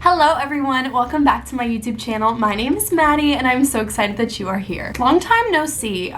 Hello everyone, welcome back to my YouTube channel. My name is Maddie and I'm so excited that you are here. Long time no see.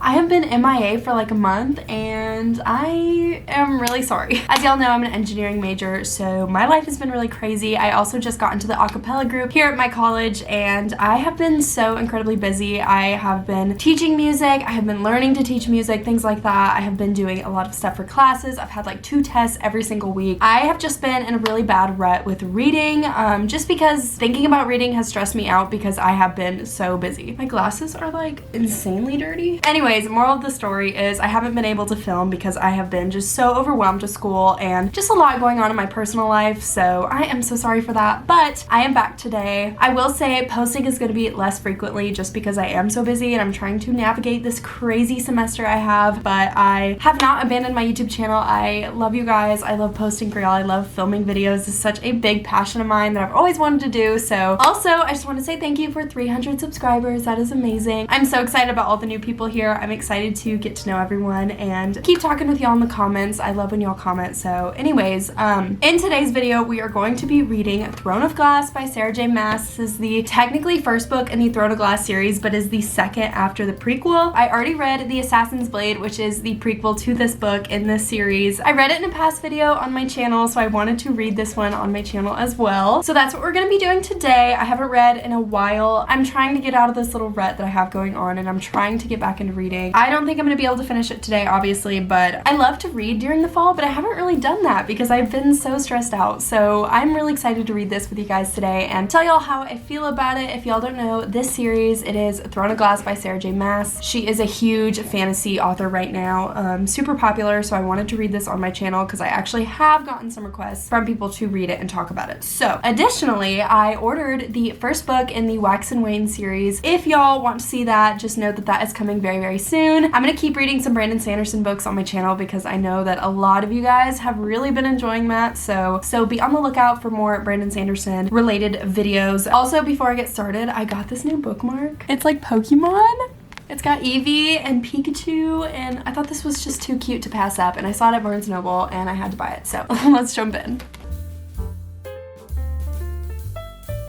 I have been MIA for like a month and I am really sorry. As y'all know, I'm an engineering major, so my life has been really crazy. I also just got into the a cappella group here at my college and I have been so incredibly busy. I have been teaching music, I have been learning to teach music, things like that. I have been doing a lot of stuff for classes. I've had like 2 tests every single week. I have just been in a really bad rut with reading, just because thinking about reading has stressed me out because I have been so busy. My glasses are like insanely dirty. Anyways, moral of the story is I haven't been able to film because I have been just so overwhelmed with school and just a lot going on in my personal life, so I am so sorry for that, but I am back today. I will say posting is going to be less frequently just because I am so busy and I'm trying to navigate this crazy semester I have, but I have not abandoned my YouTube channel. I love you guys. I love posting for y'all. I love filming videos. It's such a big passion of mine that I've always wanted to do, so also I just want to say thank you for 300 subscribers. That is amazing. I'm so excited about all the new people here. I'm excited to get to know everyone and keep talking with y'all in the comments. I love when y'all comment. So anyways, in today's video, we are going to be reading Throne of Glass by Sarah J. Maas. This is the technically first book in the Throne of Glass series, but is the second after the prequel. I already read The Assassin's Blade, which is the prequel to this book in this series. I read it in a past video on my channel, so I wanted to read this one on my channel as well. So that's what we're gonna be doing today. I haven't read in a while. I'm trying to get out of this little rut that I have going on and I'm trying to get back into reading. I don't think I'm gonna be able to finish it today, obviously, but I love to read during the fall, but I haven't really done that because I've been so stressed out. So I'm really excited to read this with you guys today and tell y'all how I feel about it. If y'all don't know, this series, it is Throne of Glass by Sarah J. Maas. She is a huge fantasy author right now, super popular, so I wanted to read this on my channel because I actually have gotten some requests from people to read it and talk about it. So additionally, I ordered the first book in the Wax and Wayne series. If y'all want to see that, just know that that is coming very, very soon. I'm gonna keep reading some Brandon Sanderson books on my channel because I know that a lot of you guys have really been enjoying that, so be on the lookout for more Brandon Sanderson related videos. Also, before I get started, I got this new bookmark. It's like Pokemon. It's got Eevee and Pikachu, and I thought this was just too cute to pass up, and I saw it at Barnes & Noble and I had to buy it, so let's jump in.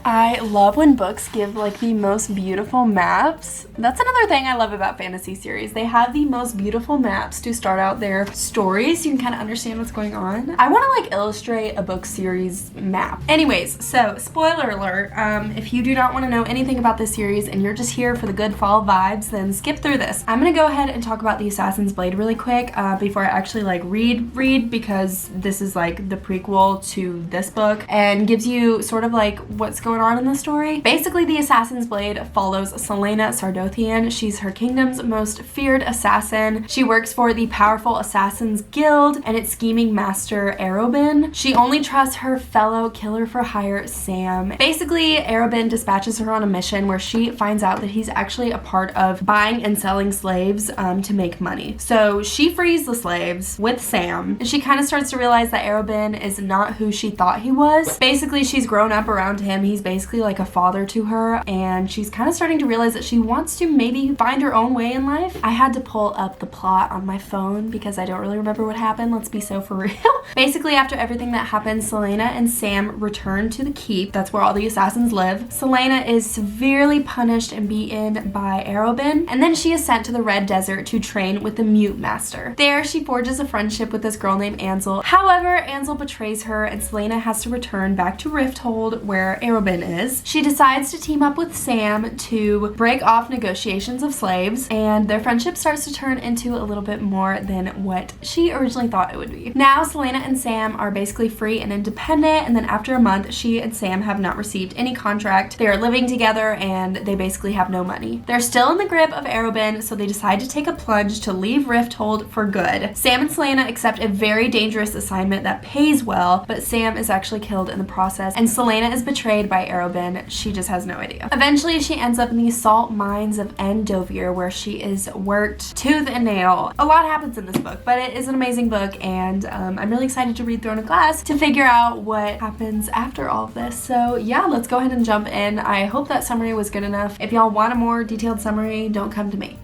I love when books give like the most beautiful maps. That's another thing I love about fantasy series. They have the most beautiful maps to start out their stories. You can kind of understand what's going on. I want to like illustrate a book series map. Anyways, so spoiler alert, if you do not want to know anything about this series and you're just here for the good fall vibes, then skip through this. I'm gonna go ahead and talk about The Assassin's Blade really quick before I actually like read because this is like the prequel to this book and gives you sort of like what's going on in the story. Basically, The Assassin's Blade follows Celaena Sardothien. She's her kingdom's most feared assassin. She works for the powerful Assassins Guild and its scheming master Arobynn. She only trusts her fellow killer for hire Sam. Basically, Arobynn dispatches her on a mission where she finds out that he's actually a part of buying and selling slaves to make money. So she frees the slaves with Sam and she kind of starts to realize that Arobynn is not who she thought he was. Basically, she's grown up around him. He's basically like a father to her and she's kind of starting to realize that she wants to maybe find her own way in life. I had to pull up the plot on my phone because I don't really remember what happened. Let's be so for real. Basically, after everything that happened, Celaena and Sam return to the keep. That's where all the assassins live. Celaena is severely punished and beaten by Arobynn, and then she is sent to the Red Desert to train with the Mute Master. There, she forges a friendship with this girl named Ansel. However, Ansel betrays her and Celaena has to return back to Rifthold where Arobynn is. She decides to team up with Sam to break off negotiations of slaves, and their friendship starts to turn into a little bit more than what she originally thought it would be. Now, Celaena and Sam are basically free and independent, and then after a month, she and Sam have not received any contract. They are living together and they basically have no money. They're still in the grip of Arobynn, so they decide to take a plunge to leave Rifthold for good. Sam and Celaena accept a very dangerous assignment that pays well, but Sam is actually killed in the process, and Celaena is betrayed by Arobynn. She just has no idea. Eventually, she ends up in the salt mines of Endovier, where she is worked tooth and nail. A lot happens in this book, but it is an amazing book, and I'm really excited to read Throne of Glass to figure out what happens after all of this. So yeah, let's go ahead and jump in. I hope that summary was good enough. If y'all want a more detailed summary, don't come to me.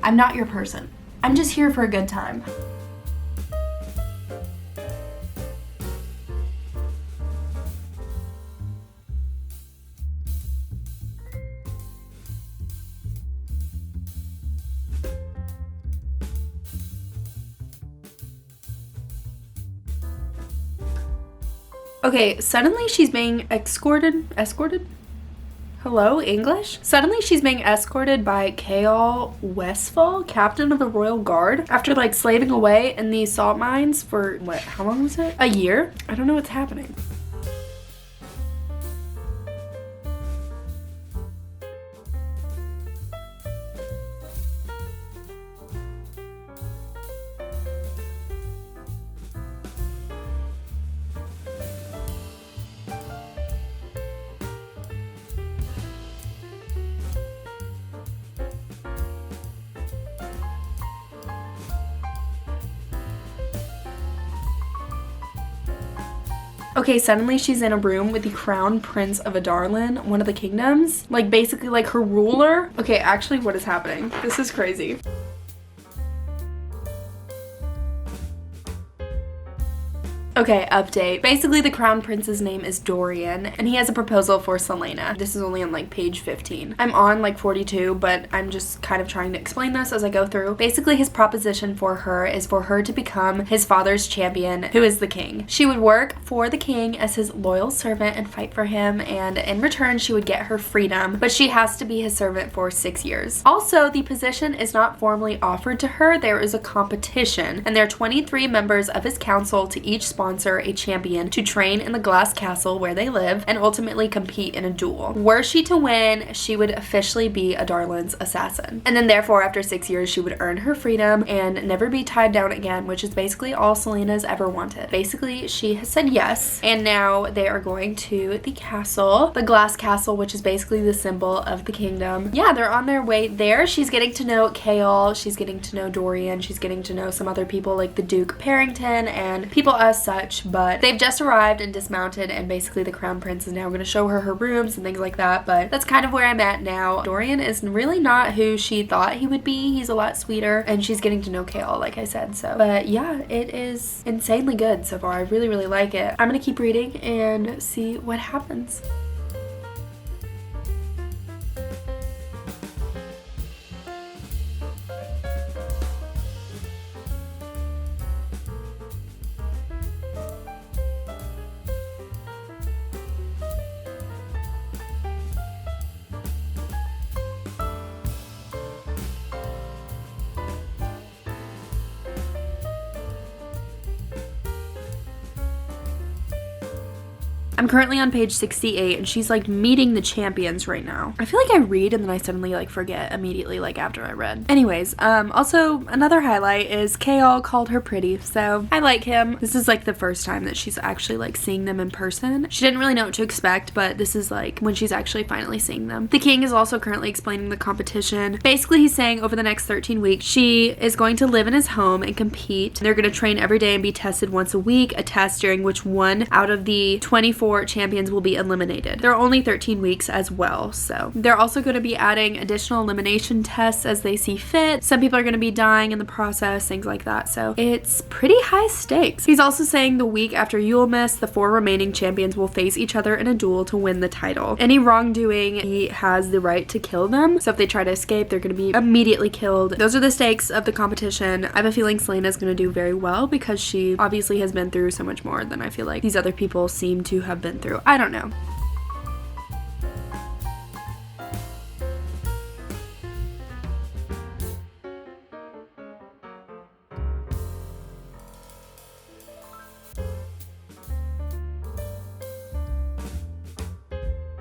I'm not your person. I'm just here for a good time. Okay, suddenly she's being escorted? Hello, English? Suddenly she's being escorted by Chaol Westfall, captain of the Royal Guard, after like slaving away in these salt mines for what, how long was it? A year? I don't know what's happening. Okay, suddenly she's in a room with the Crown Prince of Adarlan, one of the kingdoms. Like, basically, like, her ruler. Okay, actually, what is happening? This is crazy. Okay, update. Basically, the crown prince's name is Dorian, and he has a proposal for Celaena. This is only on like page 15. I'm on like 42, but I'm just kind of trying to explain this as I go through. Basically, his proposition for her is for her to become his father's champion, who is the king. She would work for the king as his loyal servant and fight for him, and in return, she would get her freedom, but she has to be his servant for 6 years. Also, the position is not formally offered to her. There is a competition, and there are 23 members of his council to each sponsor a champion to train in the glass castle where they live and ultimately compete in a duel. Were she to win, she would officially be Adarlan's assassin. And then therefore, after 6 years, she would earn her freedom and never be tied down again, which is basically all Celaena's ever wanted. Basically, she has said yes, and now they are going to the castle, the glass castle, which is basically the symbol of the kingdom. Yeah, they're on their way there. She's getting to know Chaol, she's getting to know Dorian, she's getting to know some other people like the Duke Parrington and people as such, but they've just arrived and dismounted, and basically the crown prince is now going to show her her rooms and things like that. But that's kind of where I'm at now. Dorian is really not who she thought he would be. He's a lot sweeter, and she's getting to know Chaol, like I said. So, but yeah, it is insanely good so far. I really, really like it. I'm gonna keep reading and see what happens. I'm currently on page 68, and she's like meeting the champions right now. I feel like I read and then I suddenly like forget immediately like after I read. Anyways, also another highlight is Chaol called her pretty, so I like him. This is like the first time that she's actually like seeing them in person. She didn't really know what to expect, but this is like when she's actually finally seeing them. The king is also currently explaining the competition. Basically, he's saying over the next 13 weeks, she is going to live in his home and compete. They're going to train every day and be tested once a week, a test during which one out of the 24 champions will be eliminated. There are only 13 weeks as well, so they're also going to be adding additional elimination tests as they see fit. Some people are going to be dying in the process, things like that, so it's pretty high stakes. He's also saying the week after Yulemas, the 4 remaining champions will face each other in a duel to win the title. Any wrongdoing, he has the right to kill them, so if they try to escape, they're going to be immediately killed. Those are the stakes of the competition. I have a feeling Celaena is going to do very well because she obviously has been through so much more than I feel like these other people seem to have been through. I don't know.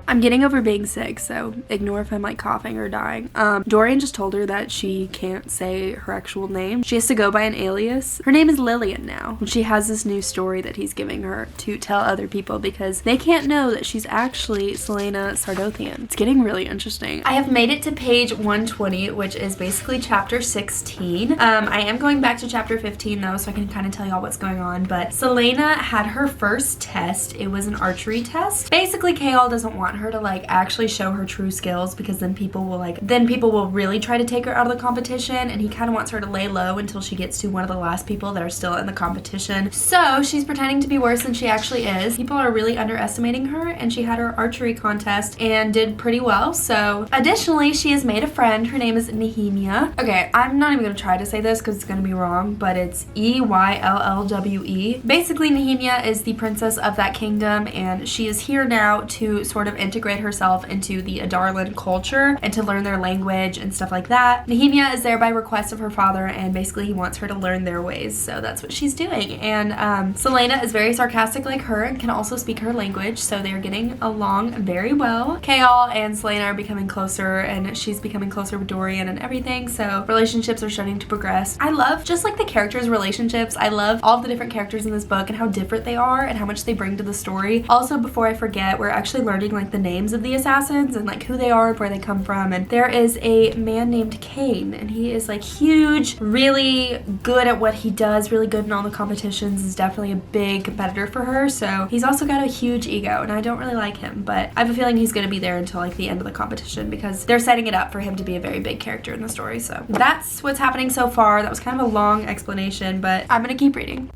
I'm getting over being sick, so ignore if I'm like coughing or dying. Dorian just told her that she can't say her actual name. She has to go by an alias. Her name is Lillian now. And she has this new story that he's giving her to tell other people because they can't know that she's actually Celaena Sardothien. It's getting really interesting. I have made it to page 120, which is basically chapter 16. I am going back to chapter 15 though, so I can kind of tell y'all what's going on, but Celaena had her first test. It was an archery test. Basically, Chaol doesn't want her her to like actually show her true skills, because then people will really try to take her out of the competition, and he kind of wants her to lay low until she gets to one of the last people that are still in the competition. So she's pretending to be worse than she actually is. People are really underestimating her, and she had her archery contest and did pretty well. So additionally, she has made a friend. Her name is Nehemia. Okay, I'm not even gonna try to say this because it's gonna be wrong, but it's Eyllwe. Basically, Nehemia is the princess of that kingdom, and she is here now to sort of integrate herself into the Adarlan culture and to learn their language and stuff like that. Nehemia is there by request of her father, and basically he wants her to learn their ways, so that's what she's doing. And Celaena is very sarcastic like her and can also speak her language, so they're getting along very well. Chaol and Celaena are becoming closer, and she's becoming closer with Dorian and everything, so relationships are starting to progress. I love just like the characters' relationships. I love all the different characters in this book and how different they are and how much they bring to the story. Also, before I forget, we're actually learning like the names of the assassins and like who they are and where they come from. And there is a man named Cain, and he is like huge, really good at what he does, really good in all the competitions, is definitely a big competitor for her. So he's also got a huge ego, and I don't really like him, but I have a feeling he's going to be there until like the end of the competition because they're setting it up for him to be a very big character in the story. So that's what's happening so far. That was kind of a long explanation, but I'm going to keep reading.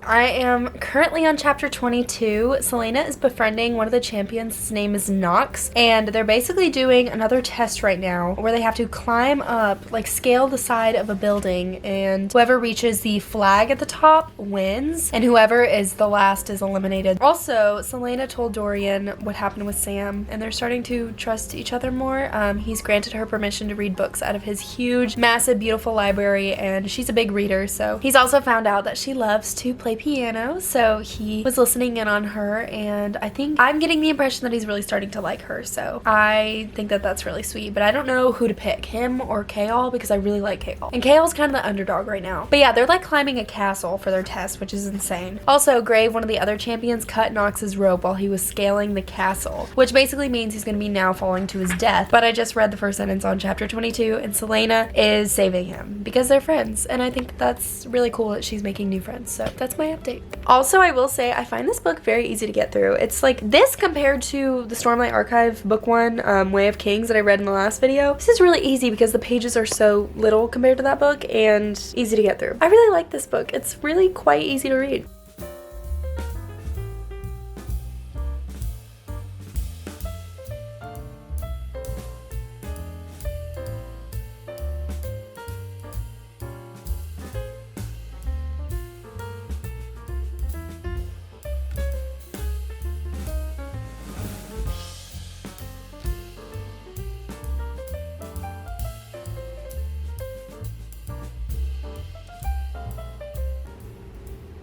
I am currently on chapter 22. Celaena is befriending one of the champions. His name is Nox, and they're basically doing another test right now where they have to climb up, like scale the side of a building, and whoever reaches the flag at the top wins, and whoever is the last is eliminated. Also, Celaena told Dorian what happened with Sam, and they're starting to trust each other more. He's granted her permission to read books out of his huge, massive, beautiful library, and she's a big reader, so he's also found out that she loves to play piano, so he was listening in on her, and I think I'm getting the impression that he's really starting to like her, so I think that that's really sweet, but I don't know who to pick, him or Chaol, because I really like Chaol. And Chaol's kind of the underdog right now. But yeah, they're like climbing a castle for their test, which is insane. Also, Grave, one of the other champions, cut Nox's rope while he was scaling the castle, which basically means he's going to be now falling to his death, but I just read the first sentence on chapter 22, and Celaena is saving him because they're friends, and I think that that's really cool that she's making new friends, so that's my update. Also, I will say I find this book very easy to get through. It's like this compared to the Stormlight Archive book 1, Way of Kings, that I read in the last video. This is really easy because the pages are so little compared to that book and easy to get through. I really like this book. It's really quite easy to read.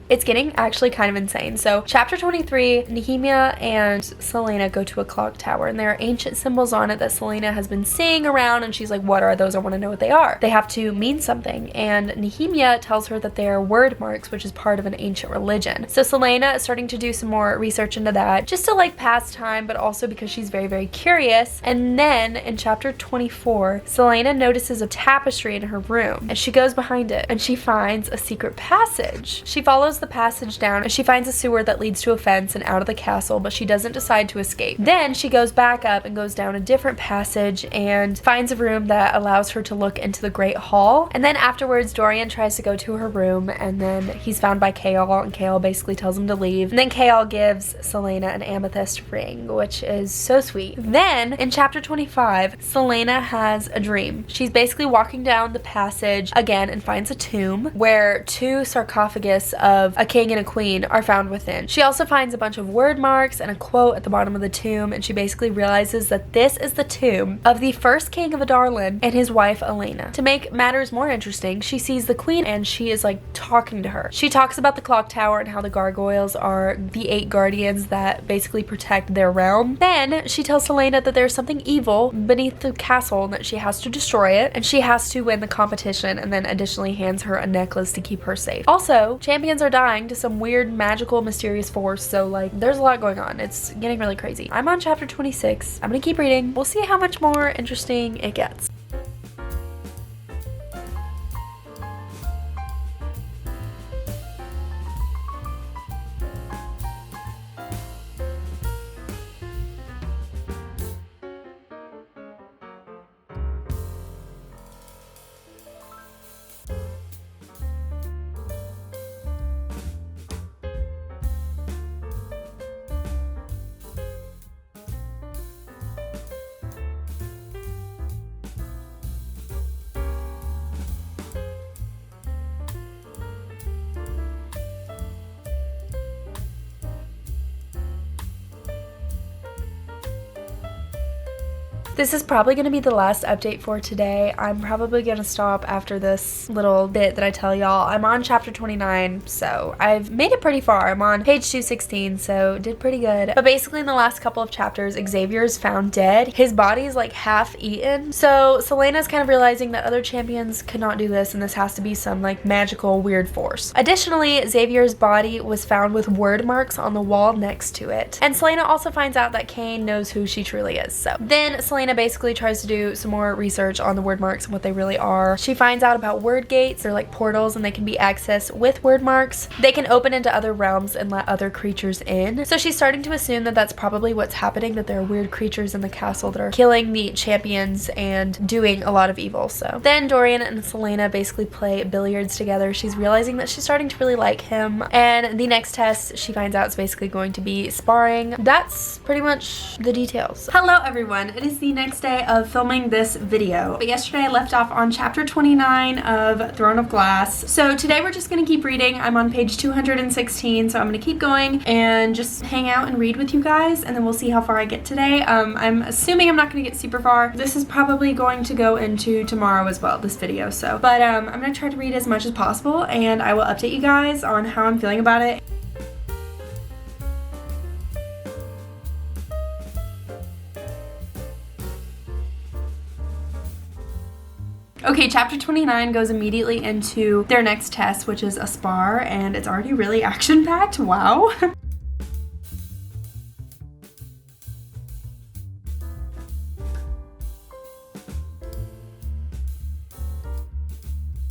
It's getting actually kind of insane. So chapter 23, Nehemia and Celaena go to a clock tower, and there are ancient symbols on it that Celaena has been seeing around, and she's like, what are those? I want to know what they are. They have to mean something, and Nehemia tells her that they are word marks, which is part of an ancient religion. So Celaena is starting to do some more research into that, just to like pass time, but also because she's very, very curious. And then in chapter 24, Celaena notices a tapestry in her room, and she goes behind it, and she finds a secret passage. She follows the passage down, and she finds a sewer that leads to a fence and out of the castle, but she doesn't decide to escape. Then she goes back up and goes down a different passage and finds a room that allows her to look into the Great Hall. And then afterwards, Dorian tries to go to her room, and then he's found by Chaol, and Chaol basically tells him to leave. And then Chaol gives Celaena an amethyst ring, which is so sweet. Then in chapter 25, Celaena has a dream. She's basically walking down the passage again and finds a tomb where two sarcophagus of of a king and a queen are found within. She also finds a bunch of word marks and a quote at the bottom of the tomb, and she basically realizes that this is the tomb of the first king of Adarlan and his wife Elena. To make matters more interesting, she sees the queen and she is like talking to her. She talks about the clock tower and how the gargoyles are the 8 guardians that basically protect their realm. Then she tells Celaena that there's something evil beneath the castle and that she has to destroy it, and she has to win the competition, and then additionally hands her a necklace to keep her safe. Also, champions are dying to some weird magical mysterious force, so like there's a lot going on. It's getting really crazy. I'm on chapter 26. I'm gonna keep reading. We'll see how much more interesting it gets. This is probably going to be the last update for today. I'm probably going to stop after this little bit that I tell y'all. I'm on chapter 29, so I've made it pretty far. I'm on page 216, so did pretty good. But basically in the last couple of chapters, Xavier is found dead. His body is like half eaten. So Celaena's kind of realizing that other champions could not do this, and this has to be some like magical weird force. Additionally, Xavier's body was found with word marks on the wall next to it. And Celaena also finds out that Cain knows who she truly is. So then Celaena basically tries to do some more research on the word marks and what they really are. She finds out about word gates. They're like portals, and they can be accessed with word marks. They can open into other realms and let other creatures in. So she's starting to assume that that's probably what's happening, that there are weird creatures in the castle that are killing the champions and doing a lot of evil. So then Dorian and Celaena basically play billiards together. She's realizing that she's starting to really like him, and the next test she finds out is basically going to be sparring. That's pretty much the details. Hello everyone, it is the next day of filming this video, but yesterday I left off on chapter 29 of Throne of Glass. So today we're just gonna keep reading. I'm on page 216, so I'm gonna keep going and just hang out and read with you guys, and then we'll see how far I get today. I'm assuming I'm not gonna get super far. This is probably going to go into tomorrow as well, this video, so. But I'm gonna try to read as much as possible, and I will update you guys on how I'm feeling about it. Okay, chapter 29 goes immediately into their next test, which is a spar, and it's already really action-packed. Wow.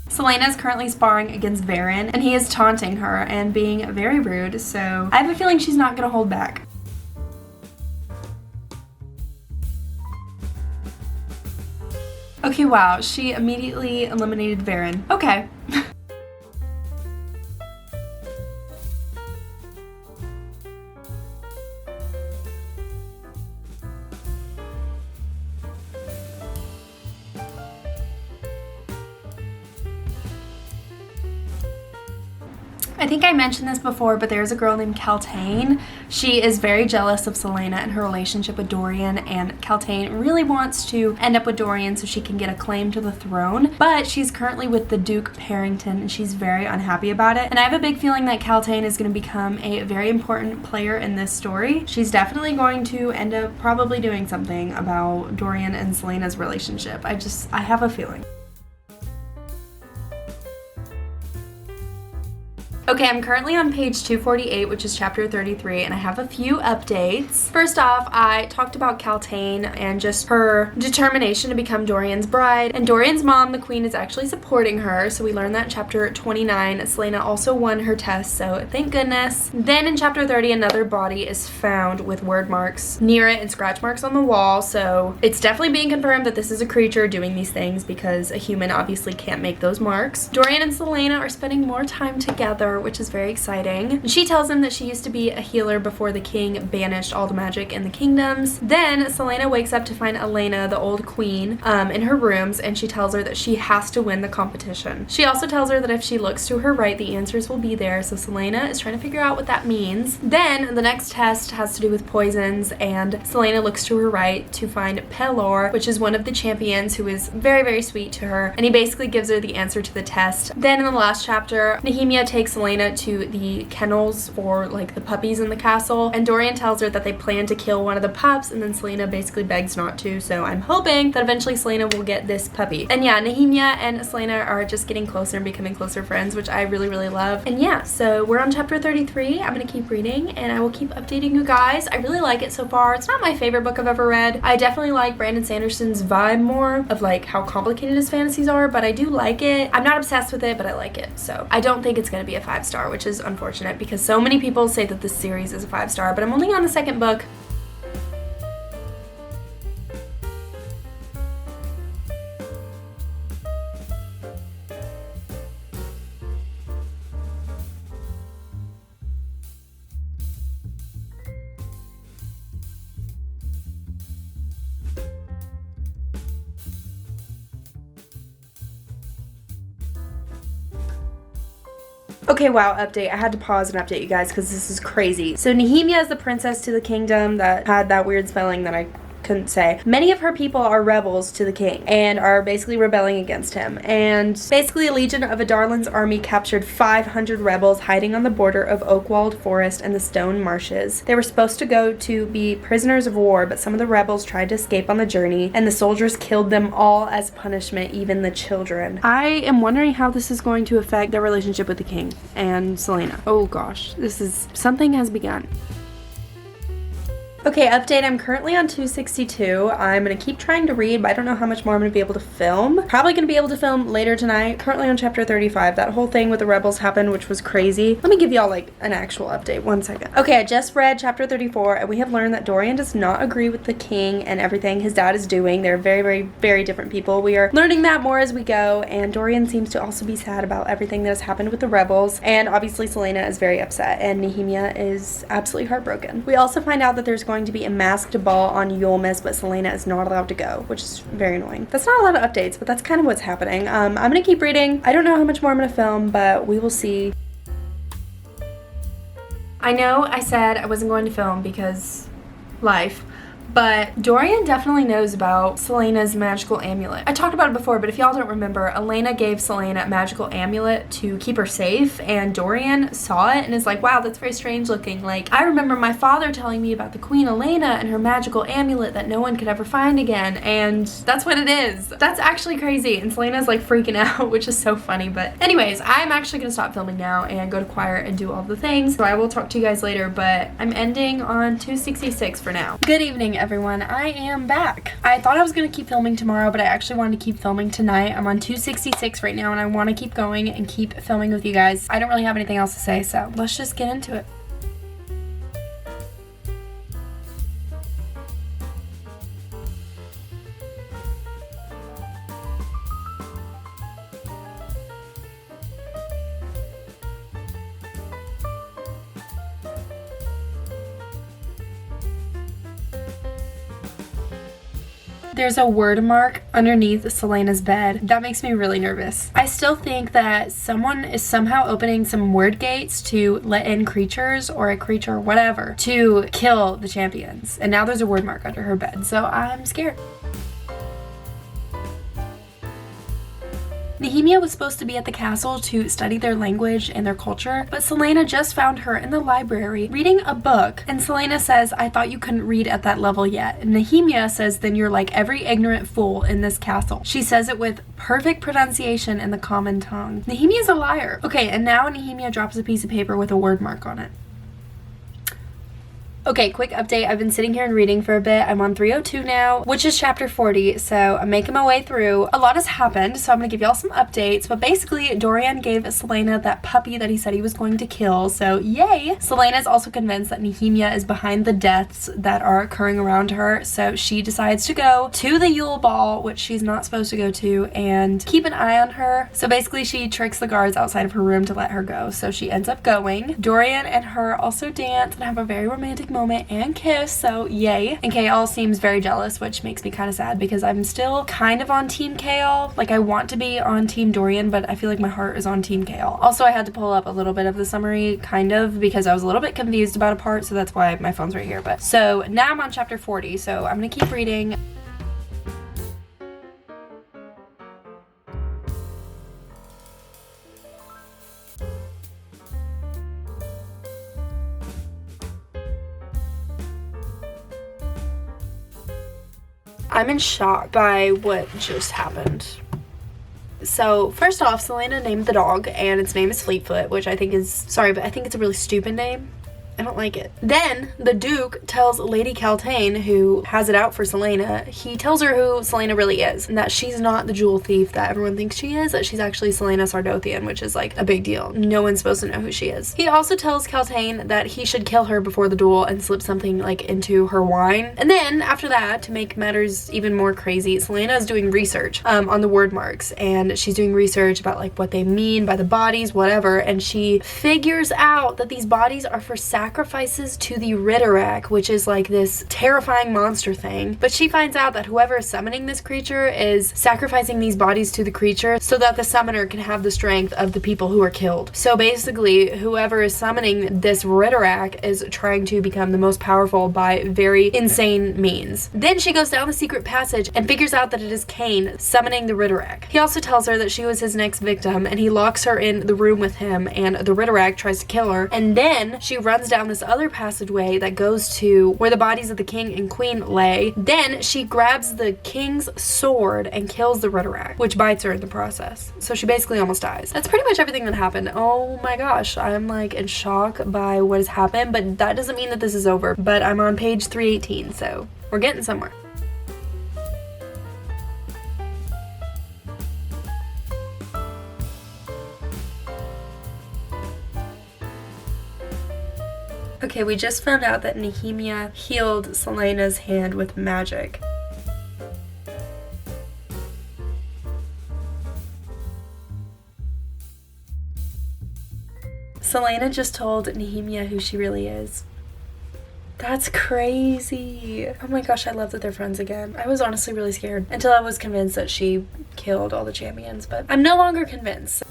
Celaena is currently sparring against Varen, and he is taunting her and being very rude, so I have a feeling she's not gonna hold back. Okay, wow, she immediately eliminated Varen. Okay. I think I mentioned this before, but there's a girl named Kaltain. She is very jealous of Celaena and her relationship with Dorian, and Kaltain really wants to end up with Dorian so she can get a claim to the throne, but she's currently with the Duke Parrington and she's very unhappy about it. And I have a big feeling that Kaltain is going to become a very important player in this story. She's definitely going to end up probably doing something about Dorian and Celaena's relationship. I have a feeling. Okay, I'm currently on page 248, which is chapter 33, and I have a few updates. First off, I talked about Kaltain and just her determination to become Dorian's bride, and Dorian's mom, the queen, is actually supporting her, so we learned that in chapter 29. Celaena also won her test, so thank goodness. Then in chapter 30, another body is found with word marks near it and scratch marks on the wall, so it's definitely being confirmed that this is a creature doing these things because a human obviously can't make those marks. Dorian and Celaena are spending more time together, which is very exciting. She tells him that she used to be a healer before the king banished all the magic in the kingdoms. Then Celaena wakes up to find Elena, the old queen, in her rooms, and she tells her that she has to win the competition. She also tells her that if she looks to her right, the answers will be there, so Celaena is trying to figure out what that means. Then the next test has to do with poisons, and Celaena looks to her right to find Pelor, which is one of the champions who is very, very sweet to her, and he basically gives her the answer to the test. Then in the last chapter, Nehemia takes Celaena to the kennels for like the puppies in the castle, and Dorian tells her that they plan to kill one of the pups, and then Celaena basically begs not to, so I'm hoping that eventually Celaena will get this puppy. And yeah, Nehemia and Celaena are just getting closer and becoming closer friends, which I really, really love. And yeah, so we're on chapter 33. I'm gonna keep reading and I will keep updating you guys. I really like it so far. It's not my favorite book I've ever read. I definitely like Brandon Sanderson's vibe more of like how complicated his fantasies are, but I do like it. I'm not obsessed with it, but I like it. So I don't think it's gonna be a 5-star, which is unfortunate because so many people say that this series is a 5-star, but I'm only on the second book. Okay, wow, update. I had to pause and update you guys because this is crazy. So Nehemia is the princess to the kingdom that had that weird spelling that I couldn't say. Many of her people are rebels to the king and are basically rebelling against him. And basically a legion of Adarlan's army captured 500 rebels hiding on the border of Oakwald Forest and the Stone Marshes. They were supposed to go to be prisoners of war, but some of the rebels tried to escape on the journey, and the soldiers killed them all as punishment, even the children. I am wondering how this is going to affect their relationship with the king and Celaena. Oh gosh, something has begun. Okay, update. I'm currently on 262. I'm gonna keep trying to read, but I don't know how much more I'm gonna be able to film. Probably gonna be able to film later tonight. Currently on chapter 35. That whole thing with the rebels happened, which was crazy. Let me give y'all like an actual update. 1 second. Okay, I just read chapter 34, and we have learned that Dorian does not agree with the king and everything his dad is doing. They're very, very, very different people. We are learning that more as we go, and Dorian seems to also be sad about everything that has happened with the rebels, and obviously Celaena is very upset, and Nehemia is absolutely heartbroken. We also find out that there's going to be a masked ball on Yulmus, but Celaena is not allowed to go, which is very annoying. That's not a lot of updates, but that's kind of what's happening. I'm gonna keep reading. I don't know how much more I'm gonna film, but we will see. I know I said I wasn't going to film because life, but Dorian definitely knows about Celaena's magical amulet. I talked about it before, but if y'all don't remember, Elena gave Celaena a magical amulet to keep her safe, and Dorian saw it and is like, wow, that's very strange looking. Like, I remember my father telling me about the Queen Elena and her magical amulet that no one could ever find again, and that's what it is. That's actually crazy, and Celaena's like freaking out, which is so funny. But anyways, I'm actually gonna stop filming now and go to choir and do all the things, so I will talk to you guys later, but I'm ending on 266 for now. Good evening, everyone. I am back. I thought I was gonna keep filming tomorrow, but I actually wanted to keep filming tonight. I'm on 266 right now, and I want to keep going and keep filming with you guys. I don't really have anything else to say, so let's just get into it. There's a word mark underneath Celaena's bed. That makes me really nervous. I still think that someone is somehow opening some word gates to let in creatures or a creature or whatever to kill the champions. And now there's a word mark under her bed, so I'm scared. Nehemia was supposed to be at the castle to study their language and their culture, but Celaena just found her in the library reading a book, and Celaena says, I thought you couldn't read at that level yet. And Nehemia says, then you're like every ignorant fool in this castle. She says it with perfect pronunciation in the common tongue. Nehemia's a liar. Okay, and now Nehemia drops a piece of paper with a word mark on it. Okay, quick update. I've been sitting here and reading for a bit. I'm on 302 now, which is chapter 40, so I'm making my way through. A lot has happened, so I'm gonna give y'all some updates, but basically Dorian gave Celaena that puppy that he said he was going to kill, so yay! Celaena is also convinced that Nehemia is behind the deaths that are occurring around her, so she decides to go to the Yule Ball, which she's not supposed to go to, and keep an eye on her. So basically she tricks the guards outside of her room to let her go, so she ends up going. Dorian and her also dance and have a very romantic moment and kiss, so yay. And Chaol seems very jealous, which makes me kind of sad because I'm still kind of on team Chaol. Like, I want to be on team Dorian, but I feel like my heart is on team Chaol. Also, I had to pull up a little bit of the summary, kind of, because I was a little bit confused about a part, so that's why my phone's right here. But so now I'm on chapter 40, so I'm gonna keep reading. I'm in shock by what just happened. So first off, Celaena named the dog and its name is Fleetfoot, which I think is, sorry, but I think it's a really stupid name. I don't like it. Then the Duke tells Lady Kaltain, who has it out for Celaena, he tells her who Celaena really is, and that she's not the jewel thief that everyone thinks she is, that she's actually Celaena Sardothian, which is like a big deal. No one's supposed to know who she is. He also tells Kaltain that he should kill her before the duel and slip something like into her wine. And then after that, to make matters even more crazy, Celaena is doing research on the word marks, and she's doing research about like what they mean by the bodies, whatever, and she figures out that these bodies are for sacrifices to the Ritterak, which is like this terrifying monster thing. But she finds out that whoever is summoning this creature is sacrificing these bodies to the creature so that the summoner can have the strength of the people who are killed. So basically, whoever is summoning this Ritterak is trying to become the most powerful by very insane means. Then she goes down the secret passage and figures out that it is Cain summoning the Ritterak. He also tells her that she was his next victim, and he locks her in the room with him, and the Ritterak tries to kill her. And then she runs down this other passageway that goes to where the bodies of the king and queen lay. Then she grabs the king's sword and kills the Ritterak, which bites her in the process. So she basically almost dies. That's pretty much everything that happened. Oh my gosh, I'm like in shock by what has happened, but that doesn't mean that this is over. But I'm on page 318, so we're getting somewhere. Okay, we just found out that Nehemia healed Celaena's hand with magic. Celaena just told Nehemia who she really is. That's crazy. Oh my gosh, I love that they're friends again. I was honestly really scared until I was convinced that she killed all the champions, but I'm no longer convinced.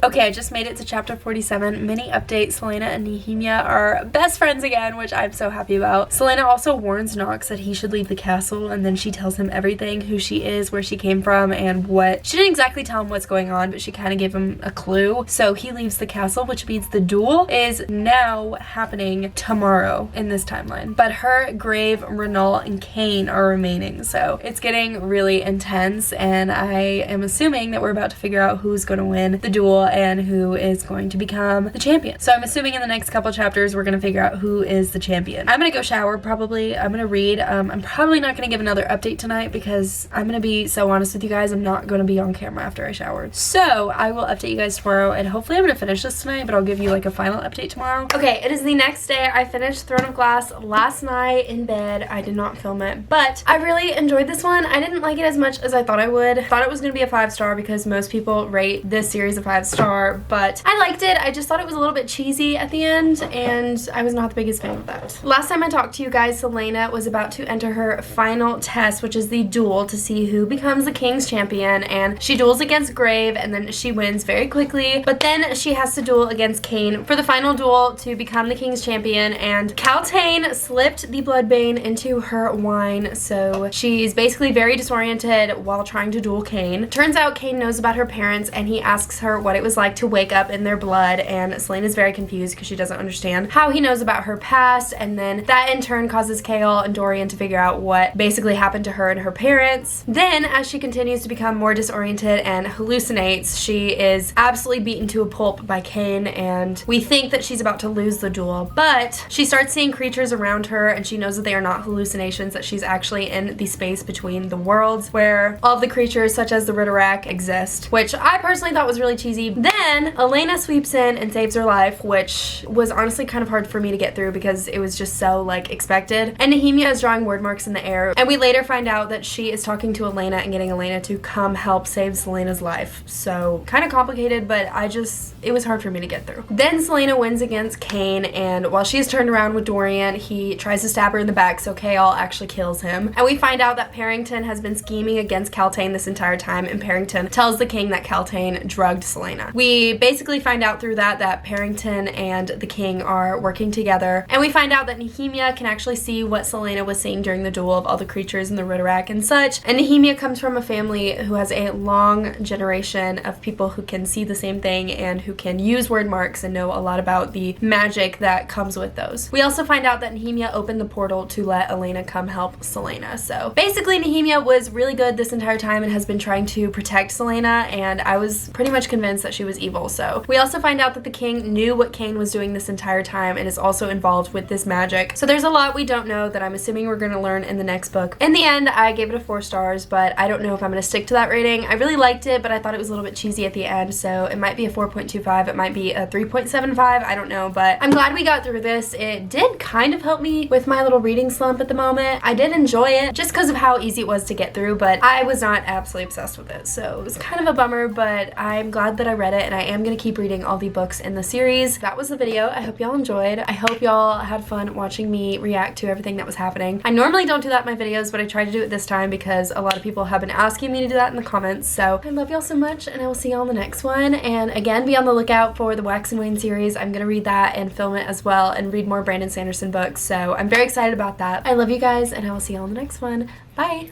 Okay, I just made it to chapter 47. Mini update, Celaena and Nehemia are best friends again, which I'm so happy about. Celaena also warns Nox that he should leave the castle, and then she tells him everything, who she is, where she came from, and what. She didn't exactly tell him what's going on, but she kind of gave him a clue. So he leaves the castle, which means the duel is now happening tomorrow in this timeline. But her, Grave, Renault, and Cain are remaining, so it's getting really intense, and I am assuming that we're about to figure out who's going to win the duel and who is going to become the champion. So I'm assuming in the next couple chapters we're gonna figure out who is the champion. I'm gonna go shower probably. I'm gonna read. I'm probably not gonna give another update tonight because I'm gonna be so honest with you guys, I'm not gonna be on camera after I showered. So I will update you guys tomorrow, and hopefully I'm gonna finish this tonight, but I'll give you like a final update tomorrow. Okay, it is the next day. I finished Throne of Glass last night in bed. I did not film it, but I really enjoyed this one. I didn't like it as much as I thought I would. Thought it was gonna be a 5-star because most people rate this series a 5-star, but I liked it. I just thought it was a little bit cheesy at the end, and I was not the biggest fan of that. Last time I talked to you guys, Celaena was about to enter her final test, which is the duel to see who becomes the king's champion, and she duels against Grave, and then she wins very quickly, but then she has to duel against Cain for the final duel to become the king's champion, and Kaltain slipped the Bloodbane into her wine, so she's basically very disoriented while trying to duel Cain. Turns out Cain knows about her parents, and he asks her what it was was like to wake up in their blood, and Selena's very confused because she doesn't understand how he knows about her past, and then that in turn causes Chaol and Dorian to figure out what basically happened to her and her parents. Then, as she continues to become more disoriented and hallucinates, she is absolutely beaten to a pulp by Cain, and we think that she's about to lose the duel, but she starts seeing creatures around her, and she knows that they are not hallucinations, that she's actually in the space between the worlds where all of the creatures such as the Ridderak exist, which I personally thought was really cheesy. Then Elena sweeps in and saves her life, which was honestly kind of hard for me to get through because it was just so like expected. And Nehemia is drawing word marks in the air, and we later find out that she is talking to Elena and getting Elena to come help save Selena's life. So kind of complicated, but it was hard for me to get through. Then Selena wins against Cain, and while she's turned around with Dorian, he tries to stab her in the back, so Chaol actually kills him. And we find out that Parrington has been scheming against Kaltain this entire time, and Parrington tells the king that Kaltain drugged Selena. We basically find out through that Parrington and the king are working together, and we find out that Nehemia can actually see what Selena was seeing during the duel of all the creatures in the Ridderak and such. And Nehemia comes from a family who has a long generation of people who can see the same thing and who can use word marks and know a lot about the magic that comes with those. We also find out that Nehemia opened the portal to let Elena come help Selena. So basically Nehemia was really good this entire time and has been trying to protect Selena, and I was pretty much convinced that she was evil. So we also find out that the king knew what Cain was doing this entire time and is also involved with this magic. So there's a lot we don't know that I'm assuming we're going to learn in the next book. In the end, I gave it a 4 stars, but I don't know if I'm going to stick to that rating. I really liked it, but I thought it was a little bit cheesy at the end, so it might be a 4.25, it might be a 3.75, I don't know, but I'm glad we got through this. It did kind of help me with my little reading slump at the moment. I did enjoy it just because of how easy it was to get through, but I was not absolutely obsessed with it, so it was kind of a bummer, but I'm glad that I read it, and I am going to keep reading all the books in the series. That was the video. I hope y'all enjoyed. I hope y'all had fun watching me react to everything that was happening. I normally don't do that in my videos, but I tried to do it this time because a lot of people have been asking me to do that in the comments, so I love y'all so much, and I will see y'all in the next one. And again, be on the lookout for the Wax and Wayne series. I'm gonna read that and film it as well and read more Brandon Sanderson books, so I'm very excited about that. I love you guys, and I will see y'all in the next one. Bye!